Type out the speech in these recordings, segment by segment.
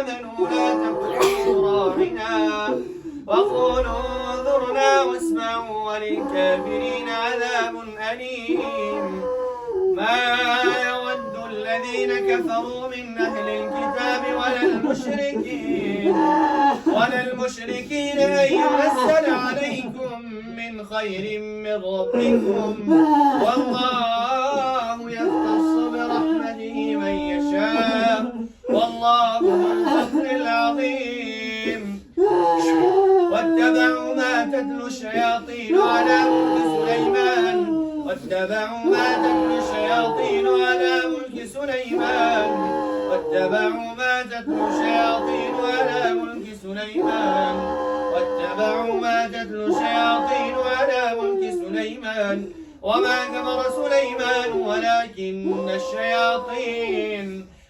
آمنوا لا تقولوا راعنا وقولوا انظرنا واسمعوا وللكافرين عذاب أليم. ما يود الذين كفروا من أهل الكتاب ولا المشركين أن ينزل عليكم من خير من ربكم والله يختص برحمته من يشاء والله ذو الفضل العظيم. واتبعوا ما تتلو الشياطين على ملك سليمان واتبعوا ما تتلو الشياطين على ملك سليمان واتبعوا ما تتلو الشياطين على ملك سليمان واتبعوا ما تتلو الشياطين على ملك سليمان وما كفر سليمان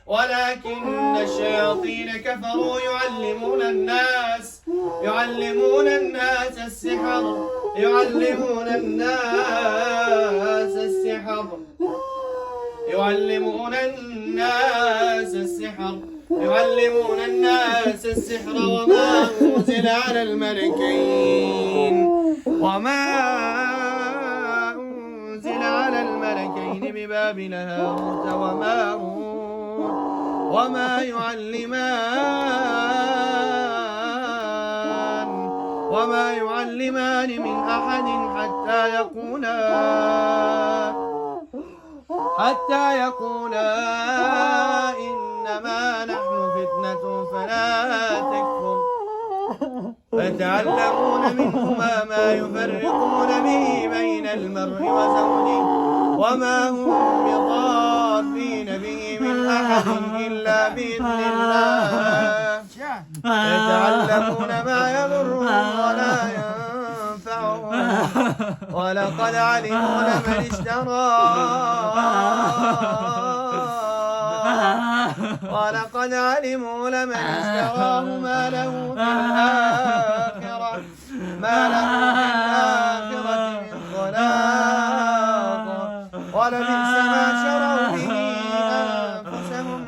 ولكن الشياطين كفروا يعلمون الناس السحر يعلمون الناس السحر وما أنزل على الملكين ببابل هاروت وماروت وما يعلمان من أحد حتى يقولا إنما نحن فتنة فلا تكفر فيتعلمون منهما ما يفرقون به بين المرء وزوجه وما هم بضارين به من أحد إلا بإذن الله يتعلمون ما يضرهم ولا ينفعهم ولقد علموا لمن اشتراه ما له في الآخرة من خلاق ولبئس ما شروا به أنفسهم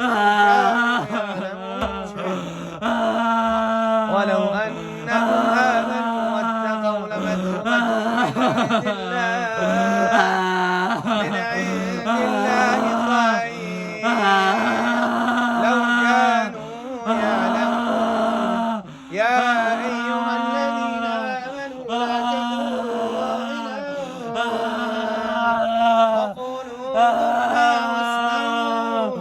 ولو أنهم آمنوا واتقوا لمثوبة من عند الله خير لو كانوا يعلمون. يا أيها الذين آمنوا لا تقولوا راعنا وقولوا انظرنا واسمعوا.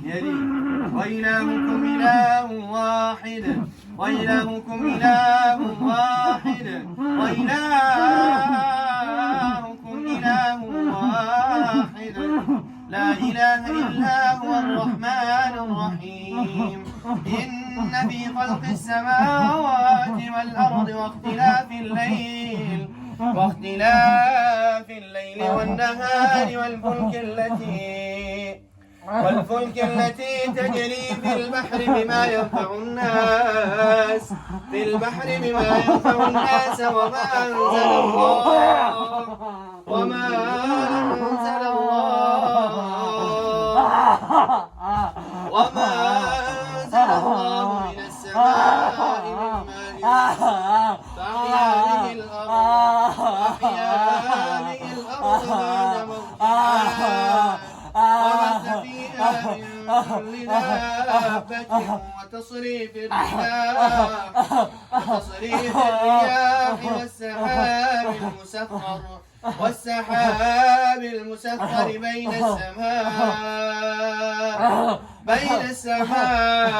يلي وإلهكم إله واحد وإلهكم إله واحد وإلهكم إله واحد لا إله إلا هو الرحمن الرحيم إن في خلق السماوات والأرض واختلاف الليل والنهار والفلك التي تجري في البحر بما ينفع الناس وما أنزل الله من السماء من ماء فأحيا به الأرض بعد موتها وبث فيها من كل دابة وتصريف الرياح والسحاب المسخر بين السماء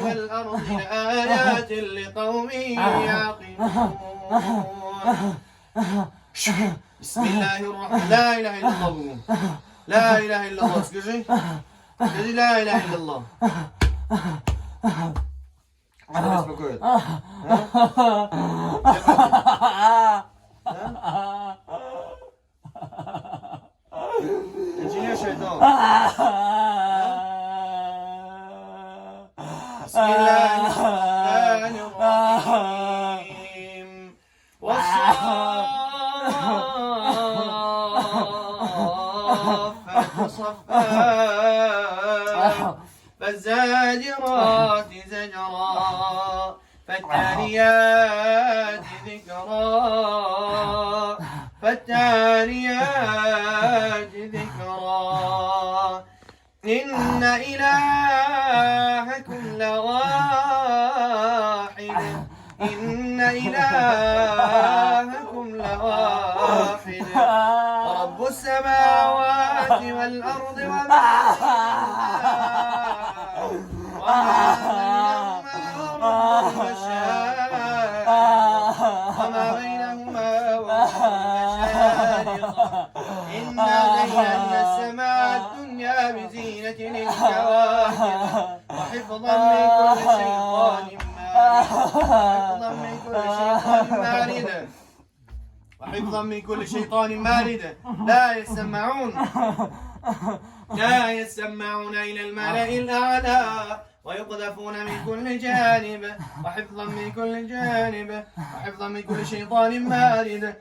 والأرض لآيات لقوم يعقلون. بسم الله الرحمن لا إله إلا الله لا إله إلا الله اسكجي لا إله إلا الله انت يا شيطان بسم الله الرحمن الرحيم والصافات صفا فالزاجرات زجرا فالتاليات ذكرا إن إلهكم لواحد رب السماوات والأرض وما بينهما والمشارق إنا زينا السماء الدنيا بزينة للكواكب وحفظا من كل شيطان مارد لا يسمعون إلى الملأ الأعلى ويقذفون من كل جانب وحفظا من كل شيطان مارد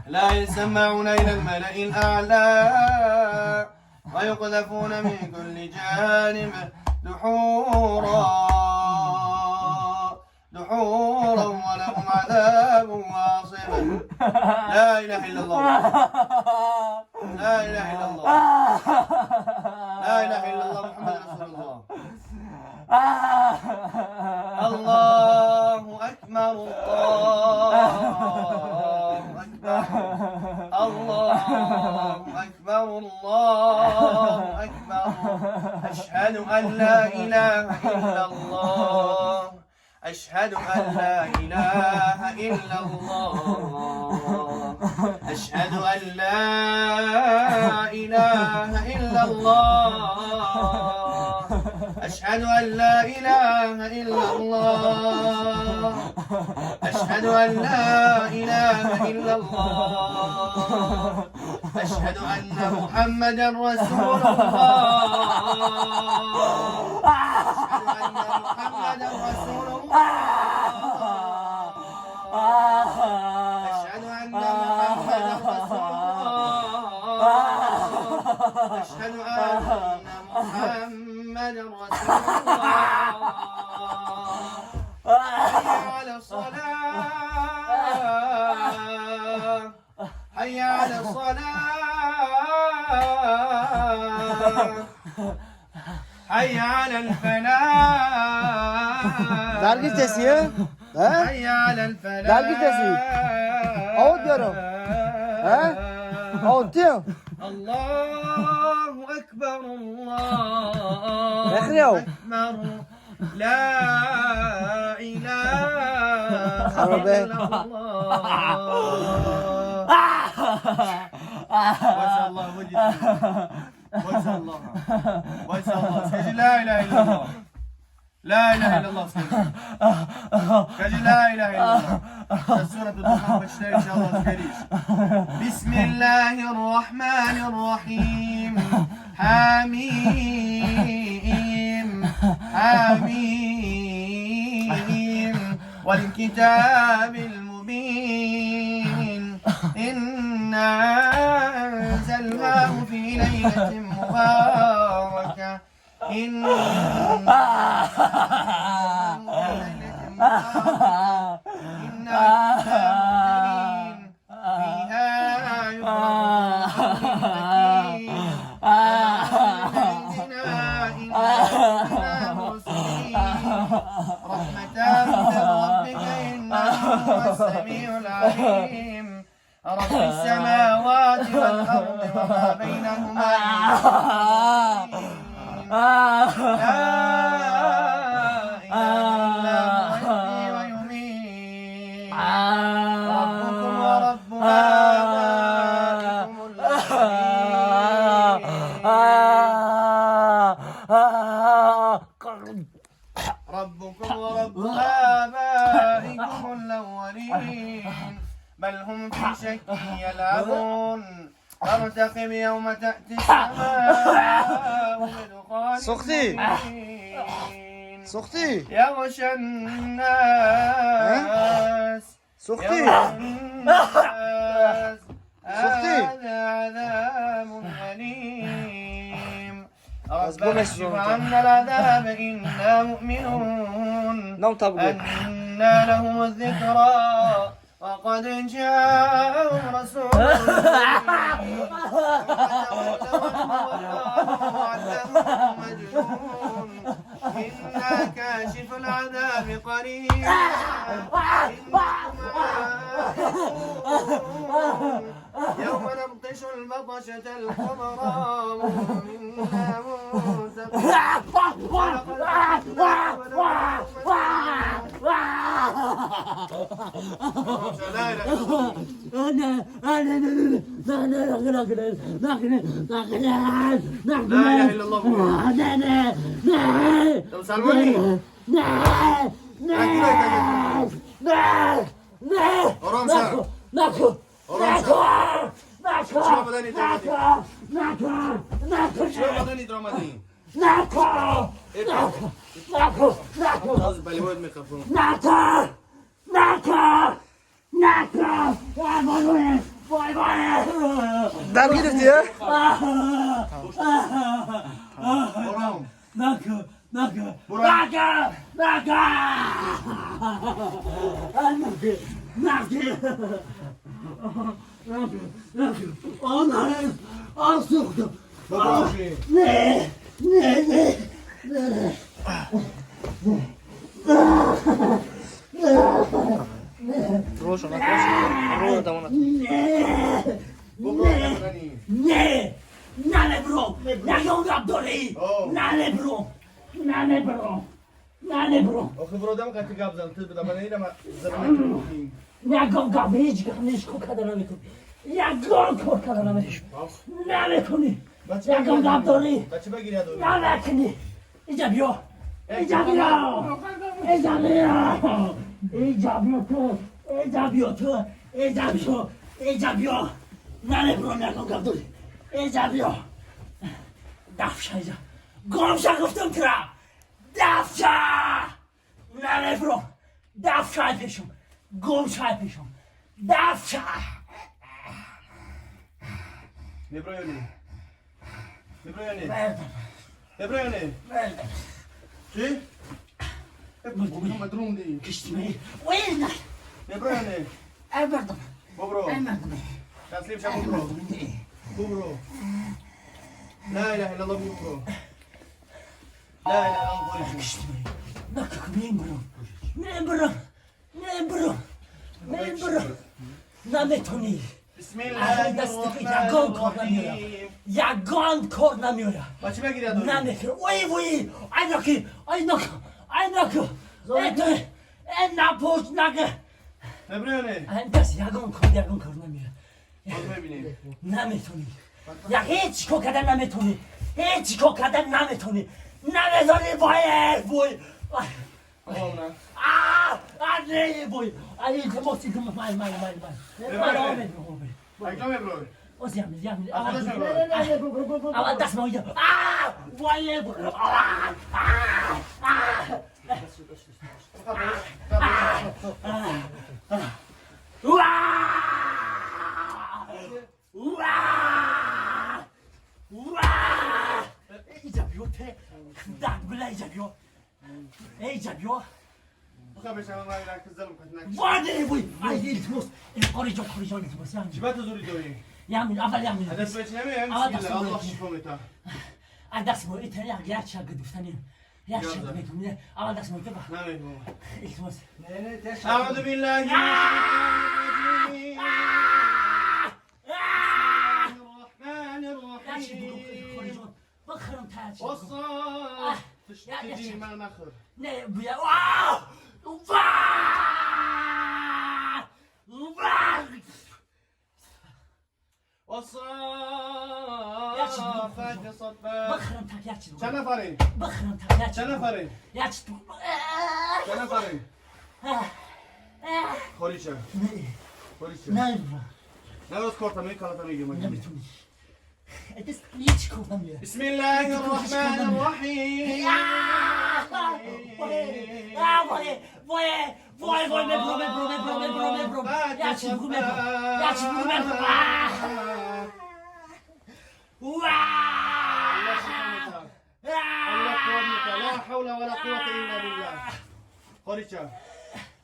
لا يسمعون إلى الملأ الأعلى ويقذفون من كل جانب دحورا ولهم عذاب واصب. لا إله إلا الله لا إله إلا الله لا إله إلا الله محمد رسول الله. الله أكبر الله أكبر أشهد أن لا إله إلا الله أشهد أن لا إله إلا الله أشهد أن لا إله إلا الله أشهد أن لا إله إلا الله أشهد أن لا إله إلا الله أشهد أن محمدا رسول الله أشهد أن محمدا رسول الله أشهد أن محمدا رسول الله أشهد أن محمدا رسول الله. حي على الصلاة حي على الصلاة حي على الفلاح. Dergi sesi ya. حي على الفلاح. Dergi sesi. Ağıt diyorum. Ağıt diyorum. الله أكبر الله أخرجوا. أكبر لا إله إلا الله ما شاء الله وجهك ما شاء الله ما شاء الله سجل لا إله إلا الله لا إله إلا الله سجل لا إله إلا الله سورة الدخان بشتري إن شاء الله تكريش بسم الله الرحمن الرحيم حميم حميم والكتاب المبين إنا أنزلناه في ليلة مباركة إنا فيها رحمة من ربك إنه هو السميع العليم رب السماوات والأرض وما بينهما لا إله إلا هو يحيي ويميت ربكم ورب آبائكم الأولين ربكم ورب آبائكم الأولين بل هم في شك يلعبون فارتقب يوم تأتي السماء بدخان مبين يغشى الناس هذا عذاب أليم ربنا اكشف عنا العذاب إنا مؤمنون أنى لهم الذكرى وقد جاءهم رسول مجنون إنا كاشف العذاب قريبا يوم نبطش البطشة الكبرى منا Dar gidip ya. Proszę, na proszę. Tam ona. Nie! Na bro! Jak ją Abdoli! Na bro! أخي برودم كاتي قابزة تبي دبنا إذا ما زمان Jak ją gabić, gamiszko kadranamiku. Jak ją kadranamiku. Na lekuni. Jak ją Abdoli! بچه بگیری ادوی Na lekuni. Ijabio to. Na bro, jak ją Abdoli. Ijabio. Dawsza idzie. Gorąca go w tym kra! Dawsza! Na bro! Dawsza piszą! Gorąca piszą! Dawsza! Nie brojony. Verda! Nie brojony. Verda! Czy? Bugün madrundi. Kıştımı! Verda! Nie brojony. Verda! Bobro. Verda! Taslim şa bobro. Bobro. La ilahe illallah bobro. La ilahe illallah. Kıştımı! Nakak ne bro! Na betoni! بسم الله الرحمن الرحیم یگان کار نمیاره بچه بگیر یادو نمیکنه وای ایناکی نپوش نگه نبرونه دست یگان کار نمیاره باز ببینیم نمیتونی هیچ کار کردن نمیتونی نمیذاری وای آقا اونم نه وای این موسی مال اگه ببروی اوزیام نه اول دست ما اینجا وای اینجا بیو ته داد بلا اینجا بیو بخواه بشم من رکت ظلم کنید وای وای التماس قاری جان التماس یعنی چی باید زوری دوری؟ اول یعنی هدف بچه نمیم بسم الله الله شفا میتا دست ما ایتر یک شب گفتنی یک شب میتونه اول دست ما ایتر نمیم بابا التماس اعوذ بالله من الشیطان الرحیم بخرم تاج والصاد تجيني مع المخر نه بیا والصافات صفا بخرم تاج یک چیز چند نفرین؟ بخرم تاج چند نفرین؟ یک چیز چند نفرین؟ خوریچه خوریچه نه نروز کارتا می کارتا میگیم نمیتونی دست هیچ کار نمیاره بسم الله الرحمن الرحیم وای مبرو یا چی بگو الله قوتك لا حول ولا قوة إلا بالله خوریچه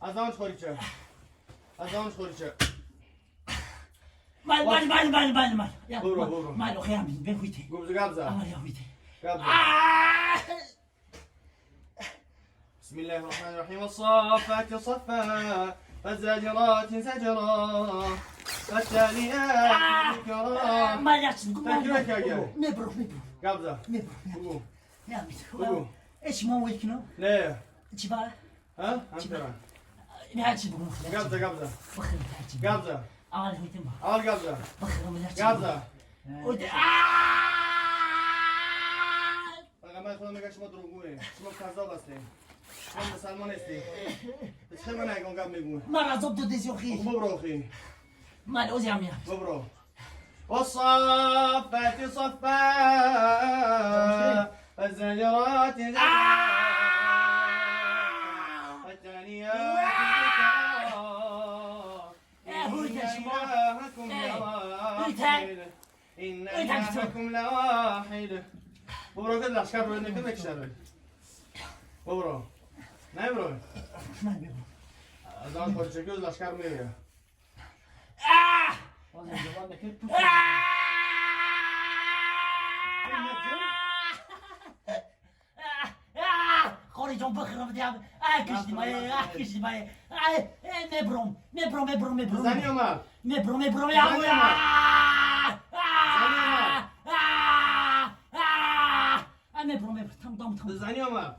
ازانش خوریچه ازانش خوریچه مال برو. مال خیامی بخویتی گوبز گابزا اما یا خویتی گابزا بسم الله الرحمن الرحيم والصافات صفا فالزاجرات زجرا فالتاليات ذكرا مال یا چیز بگو تکیه اگر مبرو گابزا بگو یا بگو میتونم ايش ما ويكنو نه چی باره ها همترا نه چی بگو گابزا گابزا بخرم تاج گابزا اول خویتی ما اول گابزا بخرم یا چی گابزا ود پیغمبر خدا میگه شما دروغگویی شما کذاب هستین شما مسلمان هستی چه من نگم گم میگم مرة زبط ديزي أخي ببرو اخي مال أوزي عمي ببرو والصافات صفا فالزجرات زجرا فالتاليات ذكرا إن إلهكم لواحد ببرو كده لشكر بردن كده كشر ببرو نه برو از آن خودشه که لشکر میره خوري جون بخرم دياب كشتي ماي مبروم زنی اومد مبروم يا ابويا مبروم تم زنی اومد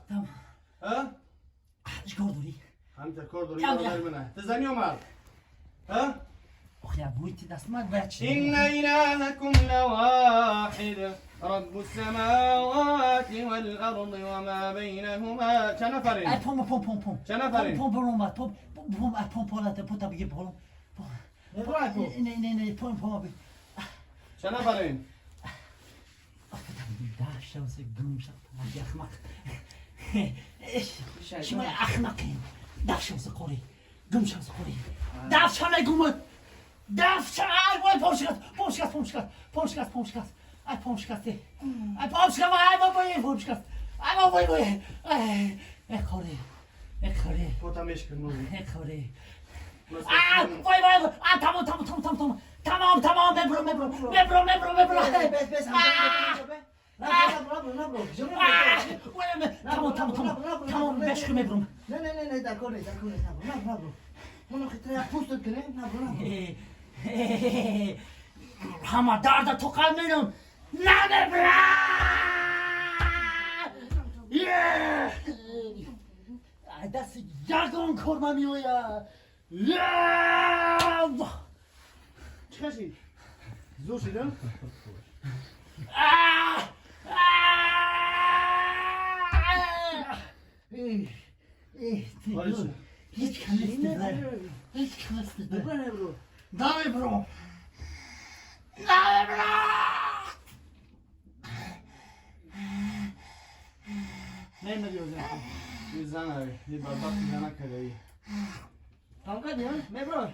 ها ايش قردوري هم تکر دوری یا داری منه زنی اومد ها اخي ابويتي دست ما باتش إن إلهكم لواحد رب السماوات والأرض وما بينهما چنفرین پom چنفرین پom چنفرین داشته واسه گم شد مگه احمق شما احمقین داشته واسه قوری گم شد واسه قوری دافش همه گم دافش وای پوشکست ای پوشکستی ای بابا اخوری پوتا میشکن نوزی اخوری وای تمام مبرو تمام بشکو مبرم نه دکاره نبرو منو خیلی پوست کنه نبرو همه درد تو قلبینم نمیبرم. دست یگان کرمه میوید. چی کشی؟ زور شدم؟ هیچ کم نیست ببره. هیچ کم نیست ببره. نمیبرم. نه نمیوزم. یه زن هایی. یه بدبخت زنه کردی. تمام کردی ها؟ میبرم.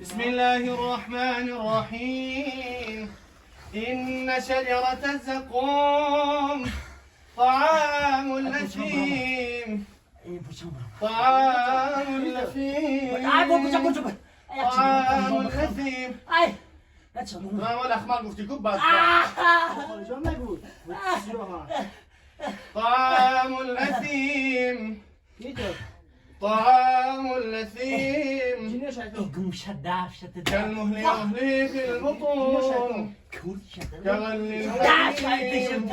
بسم الله الرحمن الرحيم إن شجرة الزقوم طعام الأثيم طعام الأثيم طعام الأثيم ما ولا أخمار مفتي كوب طعام الأثيم طعام الأثيم كالمهل يهلي في البطون كغلي الحميم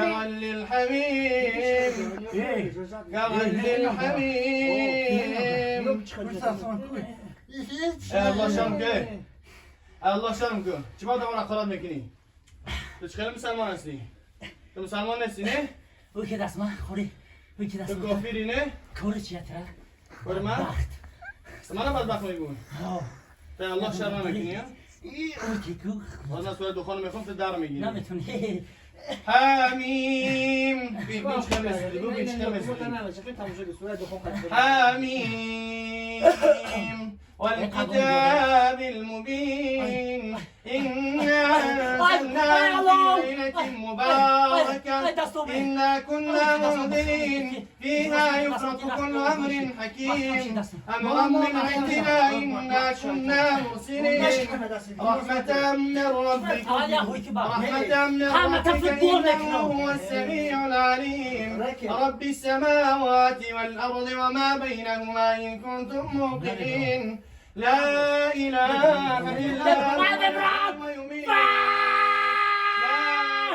كغلي الحميم كغلي الحميم الله شرمك الله شرمك چی با دوان اخلاق میکنی؟ تو چه خیلی مسلمان هستی؟ تو مسلمان نیستی نه؟ او که دست من خوری او که دست تو من کافری نه؟ کوری چیه تره؟ کوری من؟ منم بدبخت میگون تو الله شرم میکنی ها؟ او که کو باز من سوال دخانو میخوام تو در میگیری نمیتونی حمیم بین چه مسئولی بو بین چه مسئولی حمیم والكتاب المبين إنا أنزلناه في ليلة مباركة إنا كنا منذرين فيها يفرق كل أمر حكيم أمرا من عندنا إنا كنا مرسلين رحمة من ربك رحمة من ربك إنه هو السميع العليم رب السماوات والأرض وما بينهما إن كنتم موقنين لا إله إلا هو يميت لا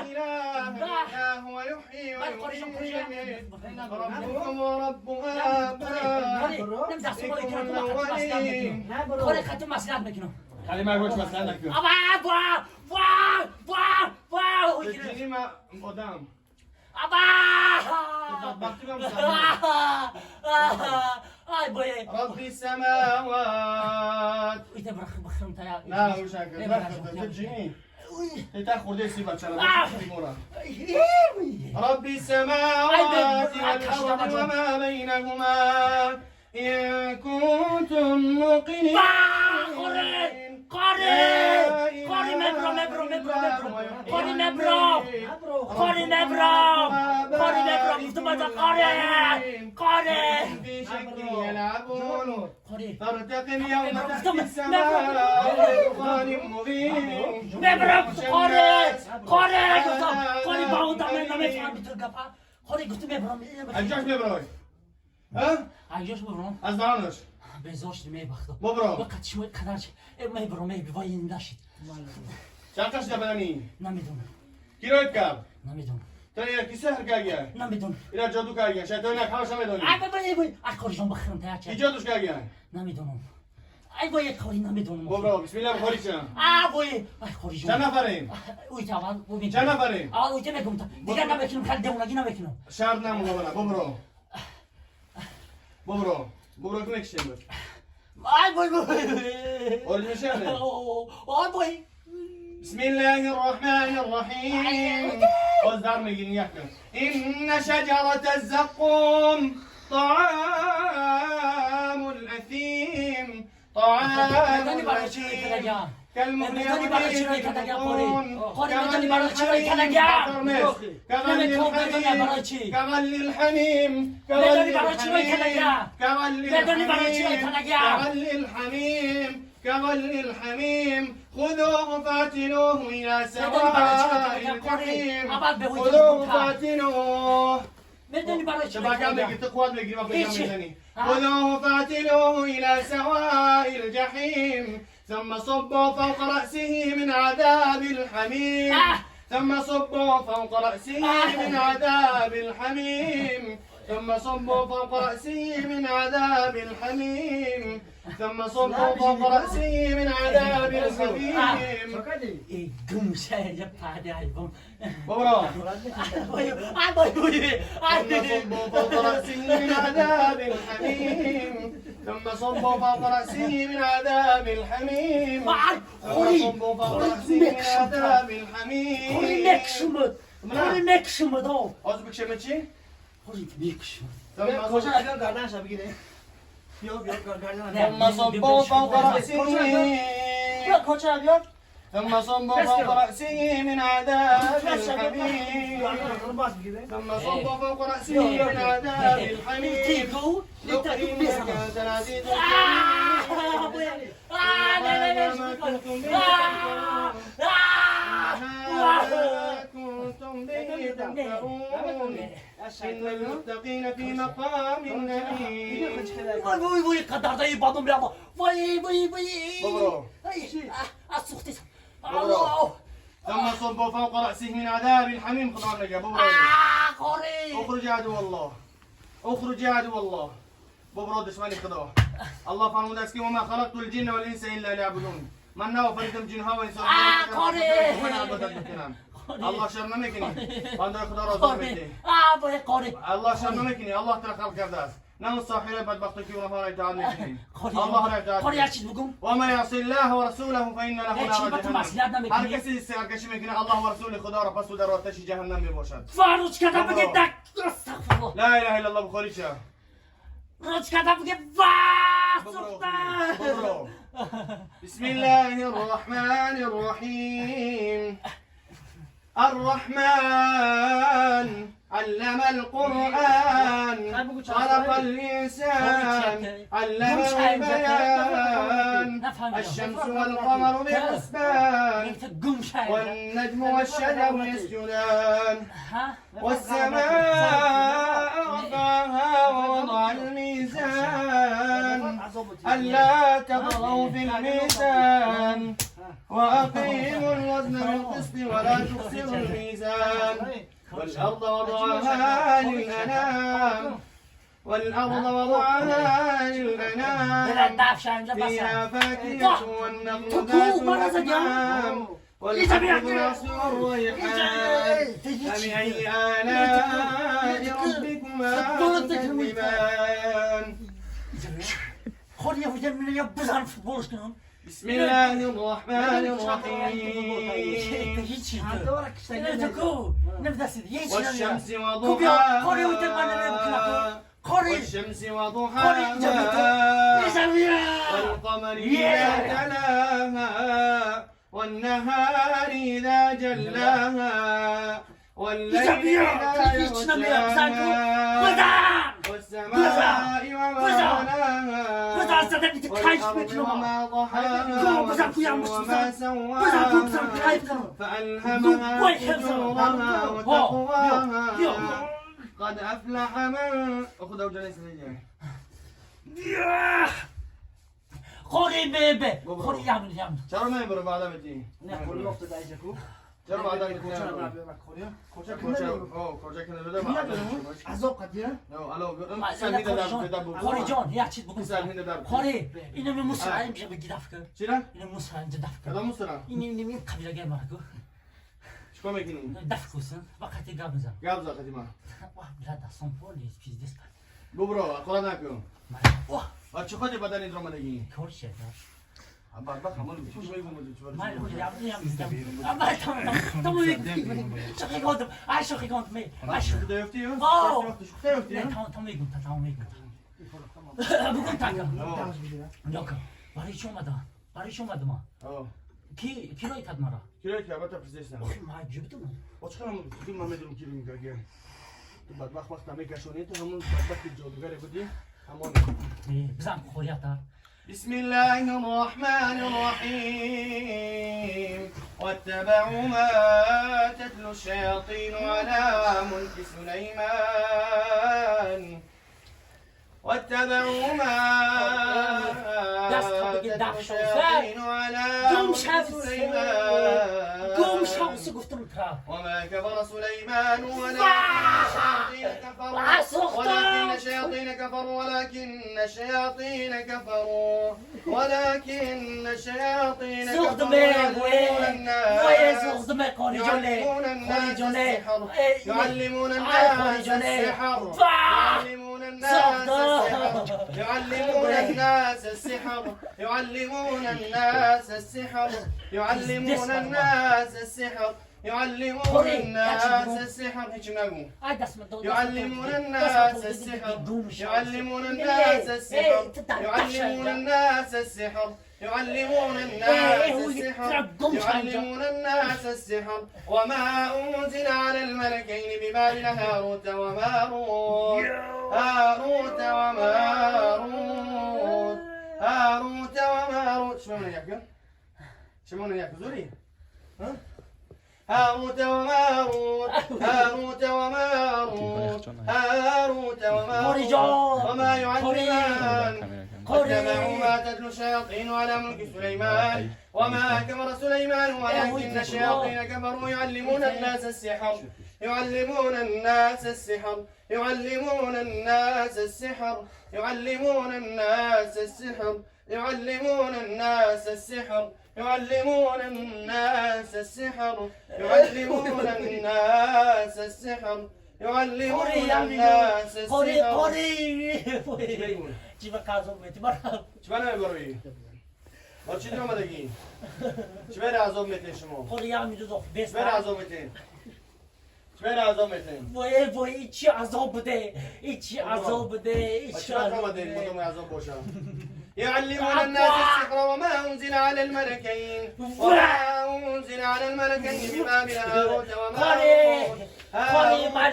إله إلا هو يحيي ويميت ربكم ورب آبائكم الأولين خوری خطی مسئلت میکنم کلمه گوش مسئله نکن تجینی ما آدم بدبختی ما مسلمان آی بای رب السماوات ایت بخرم تایا نه روش نکن تجینی تا خورده سی بچه را رب السماوات والأرض وما بينهما إن كنتم موقنين قاری مبرو گفتم از قاری في شك يلعبون قاری فارتقب يوم تأتي السماء بدخان مبين مبرو قاری با اون دامه نمیتونم بیتر گفت قاری گفتم مبرو الجاش ببروي ها عجوش مبرو از دانش بزاشت میبختم ببرو وقت شوی قدرش مبرو میبوای نشید چندتاش دبنانی نمیدونم کیلو کب نمیدونم تو کی سحر کردی نمیدونم اینا جادو کردی شیطان نه خواهش نمیدونی ای بای قاریشون بخرم تا کی جادوش کردی نمیدونم ای بای قاری نمیدونم ببرو بسم الله بخوری چم بای ای قاریشون چند نفرین اوی تا ببین چند نفرین اوی تا میگم دیگه نمیکنم خیلی دمونگی نمیکنم شرط نمونه ببرو که نکشیم ای بای اول میشه نه ای بای بسم الله الرحمن الرحيم وزار مجين يحكم إن شجرة الزقوم طعام الأثيم طعام الأثيم كالمهل يغلي في البطون كغلي الحميم كغلي الحميم خذوه فاعتلوه إلى سواء الجحيم خذوه فاعتلوه بدني برای چی تبع كم می‌کنم؟ بيجي تقوى بيجي ما بيجي هيك. مني خذوه فاعتلوه إلى سواء الجحيم ثم صبوا فوق رأسه من عذاب الحميم ثم صبوا فوق رأسه من عذاب الحميم ثم صبوا فوق رأسه من عذاب الحميم ثم صبوا فوق رأسه من عذاب الحميم ای گمشه یه پرده ایوان بابا ای ثم صبوا فوق رأسه من عذاب الحميم ثم صبوا فوق رأسه من عذاب الحميم ثم صبوا فوق رأسه من عذاب الحميم خوری نکشمد خوری نکشمد آو عاوز بکشم چی؟ خوری نکشمد ثم کجا اگر گردنش بگیره بیا گردن ثم صبوا فوق رأسه بیا کجا بیا ثم صبوا فوق رأسه من عذاب الحميم باز بگیره ثم صبوا فوق رأسه من عذاب الحميم تیگو ذق إنك أنت العزيز ما كنتم به ما كنتم به تمترون إن المتقين في مقام أمين وای وای قدر دایی بادم بیاما وای وای وای بابرو. از سوختی بابرو. ثم صبوا فوق رأسه من عذاب الحميم خضار لك بابرو خوری اخرج يا عدو الله اخرج يا عدو الله بابرو دشمني خذوه الله فرمود اسكي وما خلقت الجن والانس الا ليعبدون من ناو فريتم جنها وانس الله شر نمیکنی بنده خدا را ظلم میدی وای خوری الله شر نمیکنی الله ترى خلق کرده است نه صاحب بدبختی که اونها را اطاعت میکنی الله را اطاعت خوری هر چیز بگم وما يعصي الله ورسوله فإن له هیچ چی نار با تو مسئولیت جهنم نمیکنی هر کسی سرکشی میکنه الله و رسول خدا را پس او در آتش جهنم میباشد فاروج کردم بگه دک استغفرالله لا اله الا الله بخوری چه روج کردم بگه واه ببرو. بسم الله الرحمن الرحيم الرحمن علم القرآن خلق الإنسان علمه البيان الشمس والقمر بحسبان والنجم والشجر يسجدان والسماء رفعها ووضع الميزان ألا تطغوا في الميزان وأقيموا الوزن بالقسط ولا تخسروا الميزان والأرض وضعها للأنام والأرض وضعها للأنام فيها فاكهة والنخل ذات الأكمام والحب الأصل والريحان فبأي آلاء ربكما تكذبان خوری یه وجه منو یا بزن فوتبالش کنم بسم الله الرحمن الرحيم هیچی تو کو نفدست یه چی والشمس خوری وجه من وضحاها خوری والشمس خوری وضحاها والقمر إذا تلاها والنهار إذا جلاها والليل إذا يغشاها والسماء وما بناها والأرض وما ضحاها والنفس وما سواها فألهمها فجورها وتقواها قد أفلح من أخذ أوجه ليس خوری بیبه خوری یامن چرا نمیبره بعدا بتی؟ نه خوری افته دایجه کو چرا بعدا بتی؟ کجا نمیبره کوریا کجا کجا کنه بده عذاب قدیه نه الو سلمی در خوری جان یه چیز بگم سلمی در خوری اینو می مسلم میشه بگی دفکه چرا؟ اینو مسلم اینجا دفکه کدام مسترا؟ اینو قبیله گه مرگو چیکار میکنی؟ دفکوسن وقتی گاب میزن گاب زد قدیما واه بلاد دستم پولیس پیش دست ببرو خدا نکن واه چه خودی بدن این درمانگی؟ کور شد بعد بخ همون چی میگم ما خوری اما تو شوخی کردم ای شوخی کردم می ای شوخی دفتی ها؟ آه. دفتی نه ها؟ تو میگم بگم تاکم نکن برای چی اومدم کی رای کرد مرا کیلوی که البته پرسیدم ما جبتم چرا همون فیلم هم میدونم کیلو میگه تو بدبخت وقت میکشونی تو همون بدبخت جادوگری بودی همون بزن خوریت بسم الله الرحمن الرحيم واتبعوا ما تتلو الشياطين على ملك سليمان واتبعوا ما تتلو الشياطين على ملك سليمان وما كفر سليمان ولكن الشياطين كفروا ولكن الشياطين كفروا يعلمون الناس السحر يعلمون الناس السحر يعلمون الناس السحر يعلمون الناس السحر يعلمون الناس السحر يعلمون الناس السحر يعلمون الناس السحر يعلمون الناس السحر يعلمون الناس السحر وما أنزل على الملكين ببابل هاروت وماروت هاروت وماروت هاروت وماروت شو من يحكي؟ شو من يحكي زوري؟ ها؟ هاروت وماروت هاروت وماروت هاروت وماروت وما يعلمان واتبعوا ما تتلو الشياطين على ملك سليمان وما كفر سليمان ولكن الشياطين كفروا يعلمون الناس السحر يعلمون الناس السحر يعلمون الناس السحر يعلمون الناس السحر يعلمون الناس السحر يعلمون الناس السحر يعلمون الناس السحر يعلمون الناس السحر Ci kazom meti bara. چی بنا میبروی؟ ما چی درام دگی؟ چی بنا ازم میتین شما؟ خودی هم میدونم بس. چی بنا ازم میتین؟ چی بنا ازم میتین؟ وای چی عذاب بده؟ چی عذاب بده؟ چی درام دگی؟ مدام عذاب باشم. يعلمون الناس السحر وما أنزل على الملكين وما أنزل على الملكين ببابل هاروت وماروت خالي ما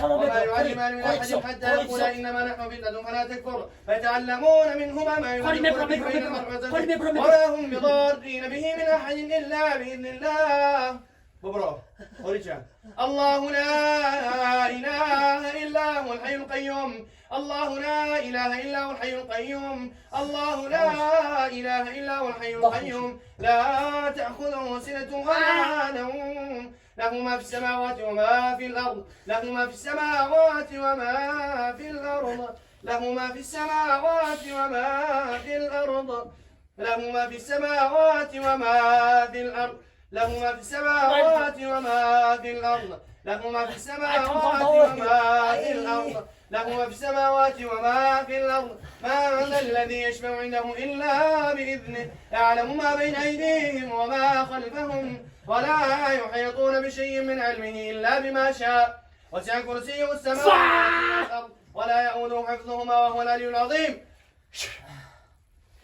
وما يعلمان من أحد حتى يقولا إنما نحن فتنة فلا تكفر فيتعلمون منهما ما يفرقون به بين المرء وما هم بضارين به من أحد إلا بإذن الله ببرو أوريجا الله لا إله إلا هو الحي القيوم الله لا إله إلا هو الحي القيوم الله لا إله إلا هو الحي القيوم لا تأخذه سنة ولا نوم له ما في السماوات وما في الأرض له ما في السماوات وما في الأرض له ما في السماوات وما في الأرض له ما في السماوات وما في الأرض له ما في السماوات وما في الأرض له ما في السماوات وما في الأرض له ما في السماوات وما في الأرض ما ذا الذي يشفع عنده إلا بإذنه يعلم ما بين أيديهم وما خلفهم ولا يحيطون بشيء من علمه إلا بما شاء وسع كرسيه السماوات والأرض ولا يؤوده حفظهما وهو العلي العظيم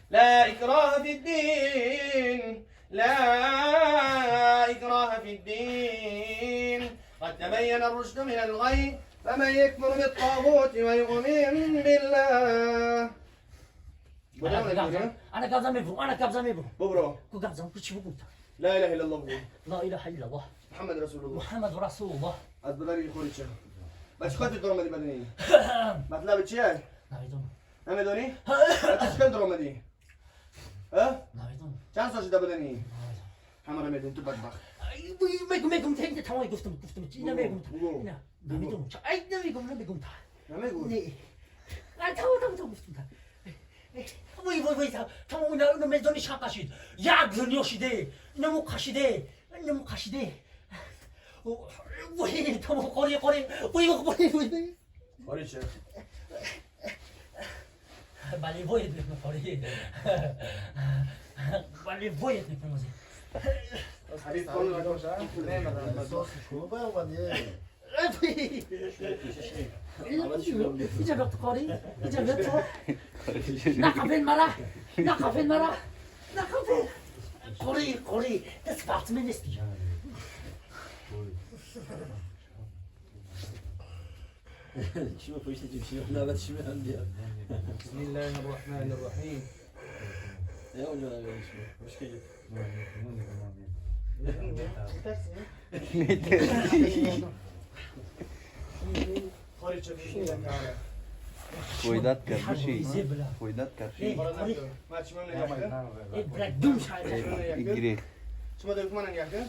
لا إكراه في الدين لا إكراه في الدين قد تبين الرشد من الغي فمن يكفر بالطاغوت ويؤمن بالله أنا كابزا ميبرو أنا كابزا ميبرو ببرو كو كابزا كو تشبو كنت لا إله إلا الله بقول لا إله إلا الله محمد رسول الله محمد رسول الله از بداری خوری چه بچه خواهد دور آمدی بدنی مطلب چیه؟ نمیدونم نمیدونی؟ بچه چکن دور آمدی؟ ها؟ نمیدونم چند سال شده بدنی؟ همه رو میدونی تو بدبخت میگم تنگ تمام گفتم اینا میگم اینا نمیدونم ای نمیگم نمیگو نه تمام گفتم وای تمام اینا میدونی چند کشید یک دنیا شده اینو کشیده وای تمام قاری خوری چه؟ ولی وای قاری ولی وای نمی‌کنم حبیب کن رو باشه اینجا وقت قاری اینجا وقت نقفل مرا قاری دست وقت من نیستی چی ما پشت چی نوبت چی میام بیاد بسم الله الرحمن الرحیم یا اونجا نگاهش مشکلی خارج بشین کاره Cuidado que é Bizi bichinho. bile. Cuidado que é Ey, bichinho. Kore. ما چی من نگاه Ey, bırak güm şayda. Igre. چی من من نگاه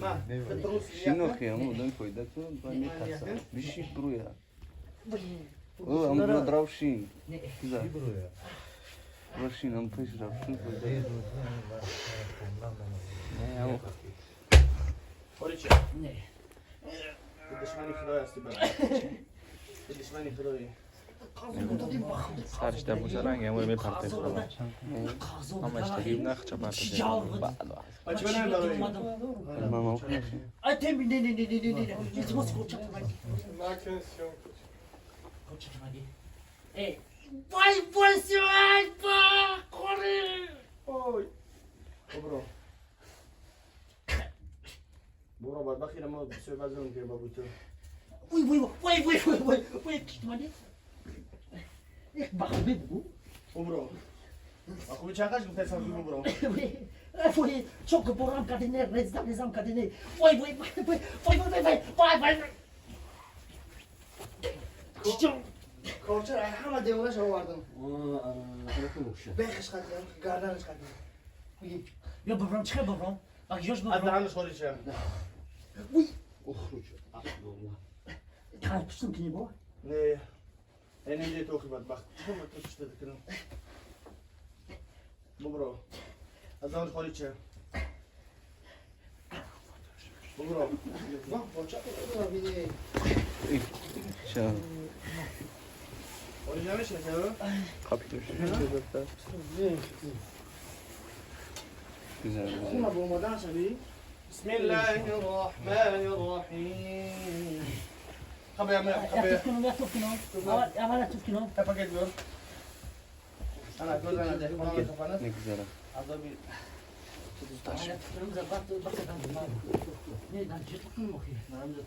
ما بتروس Chino que amo, dá cuidado que não vai me caçar. Bichinho bruia. Oh, am bro dravshin. Güzel. Dravshin am peş dravshin cuidado. Ne ya? خارج Ne? دشمنی خدا هستی برای دشمنی خدایی سرش در بوسه رنگ هم می پرته اما اشتگی نخ چه پرته بچه من هم دارایی Tamam okuyasın. Ay temi ne. Biz boş koçak hadi. Koçak hadi. Ey. Vay Kore. اوی برو برو بعد بخیر ما بسیار بازم که بابو تو Vay kittim hadi. Bak bu. برو خوبی چقدر گفته سازی برو Vay çok boran kadını rezam kadını. Vay. Kittim. کارچه همه دیوارش آوردم Anakı mokşa. بخش خدیم گردنش خدیم Ya babam çıkar babam. Bak yoş از babam. دهنش خارج شد Ohruç. Akıllı. Tartıştım ki bu. نه این اینجا تو خیبت بخت همه تو چشته دکنم برو از دهنش خارج شد برو نه کارچه برو بیدی Şah. خارج نمیشه نه kapıyı Güzel. خونه با اومدن شدی بسم الله الرحمن الرحیم خبر Ya خبر tufkino. Ama tufkino. paket ver ana gözden de kulağını kapanır Ne güzel. azabı Ama tufkino da bak ne lan tufkino mu ki? ben de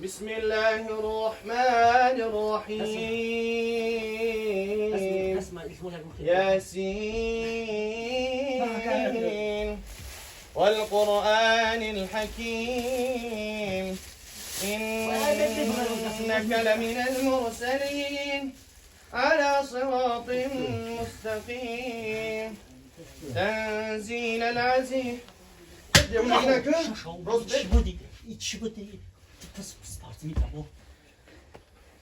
بسم الله الرحمن الرحيم اسمع اسمه ياسين والقرآن الحكيم إنك لمن المرسلين على صراط مستقيم تنزيل العزيز إنك رزق İçi bu değil. Tıpkı startını yapalım.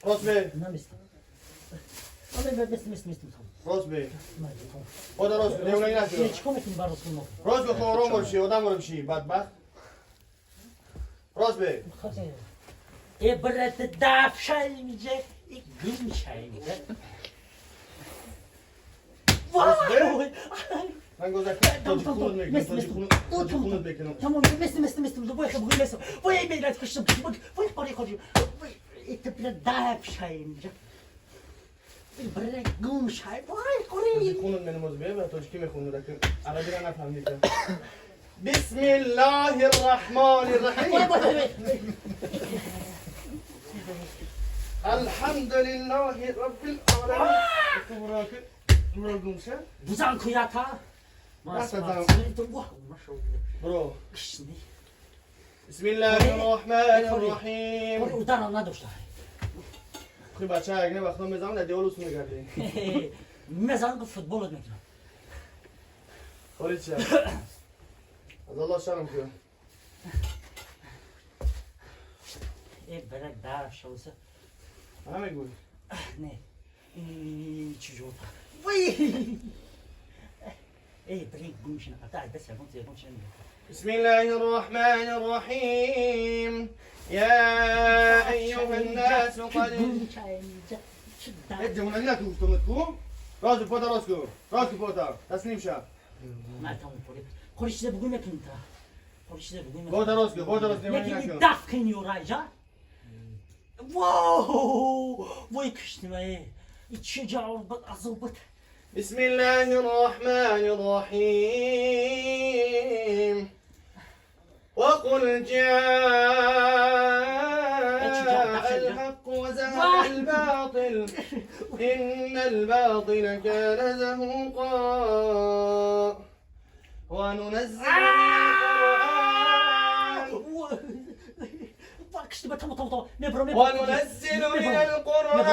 رزق Ne misin? Ama ben mestim tamam. رزق خدا رزق دیونه Ne نشو çıkamak için var olsun mu? رزق خورم باشی آدم رو بشی بدبخت رزق Bıraktı daf şeyimce, güm şeyimce. Vay! من گذاشتم تاجیکونت میکنم تاجیکونت میکنم Tamam, mestim. Bu yakın bugün mestim. Bu iyi beyler kıştım. Bu parayı koyuyor. Bir daf şeyimce. Bırak güm şey. Vay Kore. تاجیکونت من مزبه و تاجیکی میخونه لكن عربی را نفهمیدم بسم الله الرحمن الرحیم الحمد لله رب العالمين Buzan kuyata. برو Kışını. بسم الله الرحمن الرحیم Kore udan anlamışlar. خیلی بچه ها اگه وقتا میزم ندیالوس میگردی Mezarlık futbol etmek. خالی چه از الله شرم که Bırak daf şeyse. همه گوی Ne? Çocuğu. Vay! Bırak güm şeyini. Hatta bes yapın şeyini. بسم الله الرحمن الرحيم يا أيها الناس قد ادي هنا لك وشتمتكم راسو فوتا راسو فوتا تسليم شاب Kore size bugün yapayım ta. Kore size bugün فوتا راسو Lakin daf kınıyor ayrıca. Wow! Vay kıştım ay. İçi cağır azılbıt. بسم الله الرحمن الرحيم وقل جاء الحق وزهق الباطل إن الباطل كان زهوقا وننزل من القرآن وننزل من القرآن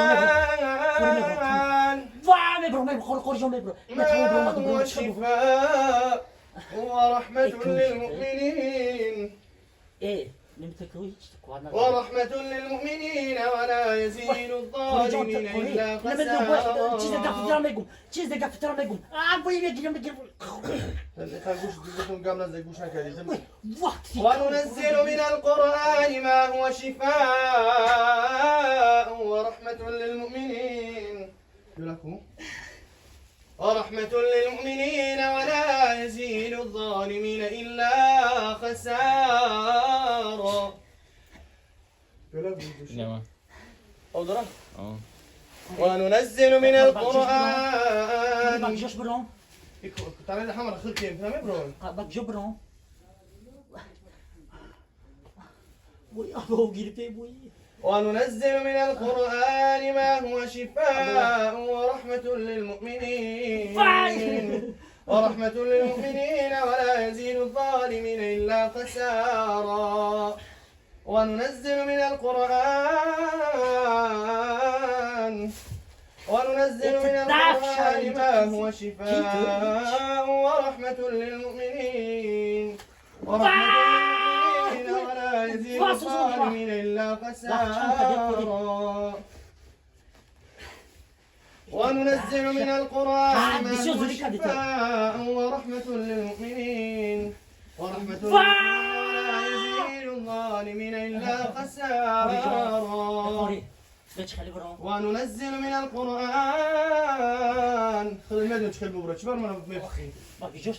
ما هو شفاء ورحمة للمؤمنين ورحمة للمؤمنين ولا يزيد الظالمين إلا وننزل من القرآن ما هو شفاء ورحمة للمؤمنين ورحمة للمؤمنين ولا يزيد الظالمين إلا خسارا. وننزل من القرآن وننزل من القرآن ما هو شفاء ورحمة للمؤمنين ورحمة للمؤمنين ولا يزيد الظالمين إلا خسارا. وننزل من القرآن ما هو شفاء ورحمة للمؤمنين ولا يزيد الظالمين إلا خسارا. وننزل من القرآن ما هو شفاء ورحمة للمؤمنين ورحمة للمؤمنين ولا يزيد الظالمين إلا خسارا. وننزل من القرآن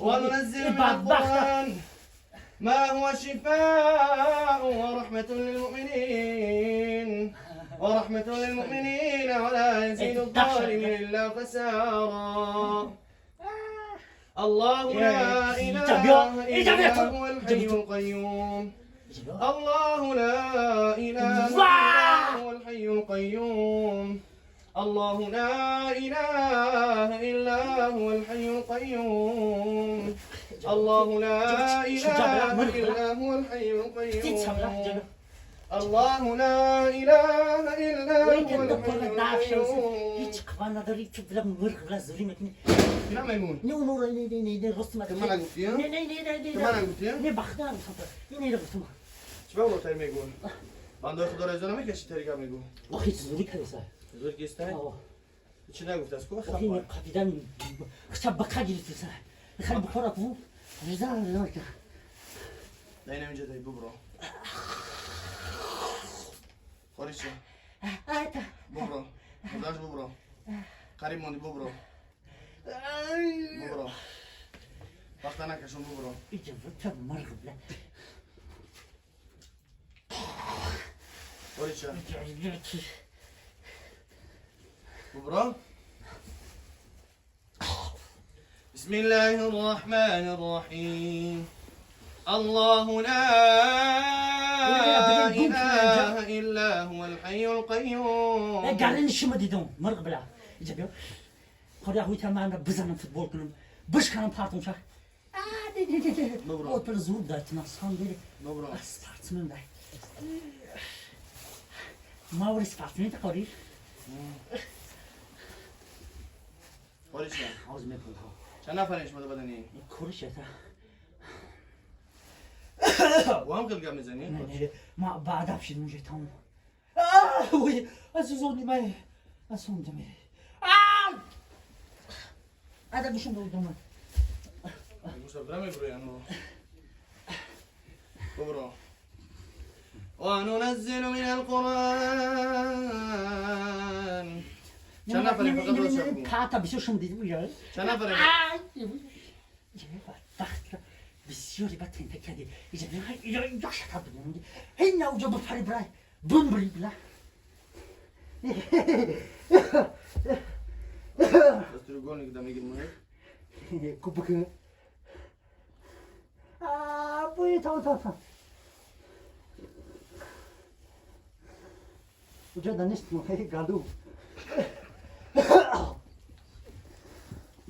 وننزل من القرآن ما هو شفاء ورحمة للمؤمنين ورحمة للمؤمنين ولا يزيد الظالمين إلا خسارا. الله لا إله إلا هو الحي القيوم الله لا إله إلا هو الحي القيوم الله لا إله إلا هو الحي القيوم الله لا إله إلا هو الحي القيوم الله لا إله إلا هو الحي القيوم. لا ميمون كمان شباب تاي میگون بنده خدا رضا نمیکشی طریقه میگو آخه زوری کردی زور گیسته چی نگفت از کو آخه این قبیدن خشب بقا گرفتی سر بخیر بخورا کو رضا نمیکن دای نمیجه دای ببرو خوریشه ببرو خداش ببرو قریب موندی ببرو ببرو وقت نکشون ببرو اینجا بطر مرغ بله خوریشه ببرو بسم الله الرحمن الرحيم الله لا إله إلا هو الحي القيوم. قاعدين شو ما ديدون مرق بلا جابيو خدا هوي تمام بزنم فوتبول كلهم بش كانوا بارتون شاك دي اوتل زور دات نصان دي ببرو سبارتمن ده ما وري سبارتمن تقولي خوریشه عاوز میکنه چند نفرش مده بدنی کورشه تا و هم قلقه میزنی نه ما بعد افشین موجه تمام وي اسوزوني ما اسوم دمي هذا بشو بدون ببرو وننزل من القرآن چند نفری فقط درست شد کاتا بسیارشون دیدی میاد چند نفری بسیاری با تین تکیدی اینجا شکر بگیرم این نوجا بپری برای بمبری بلا دستور گل نگیدم میگیم کوبکه بوی تا اونجا دانست موقعی گالو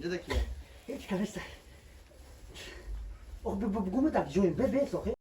اینجا کیه؟ هیچ کاری است. او بگو مدت جوین ببیس آخه.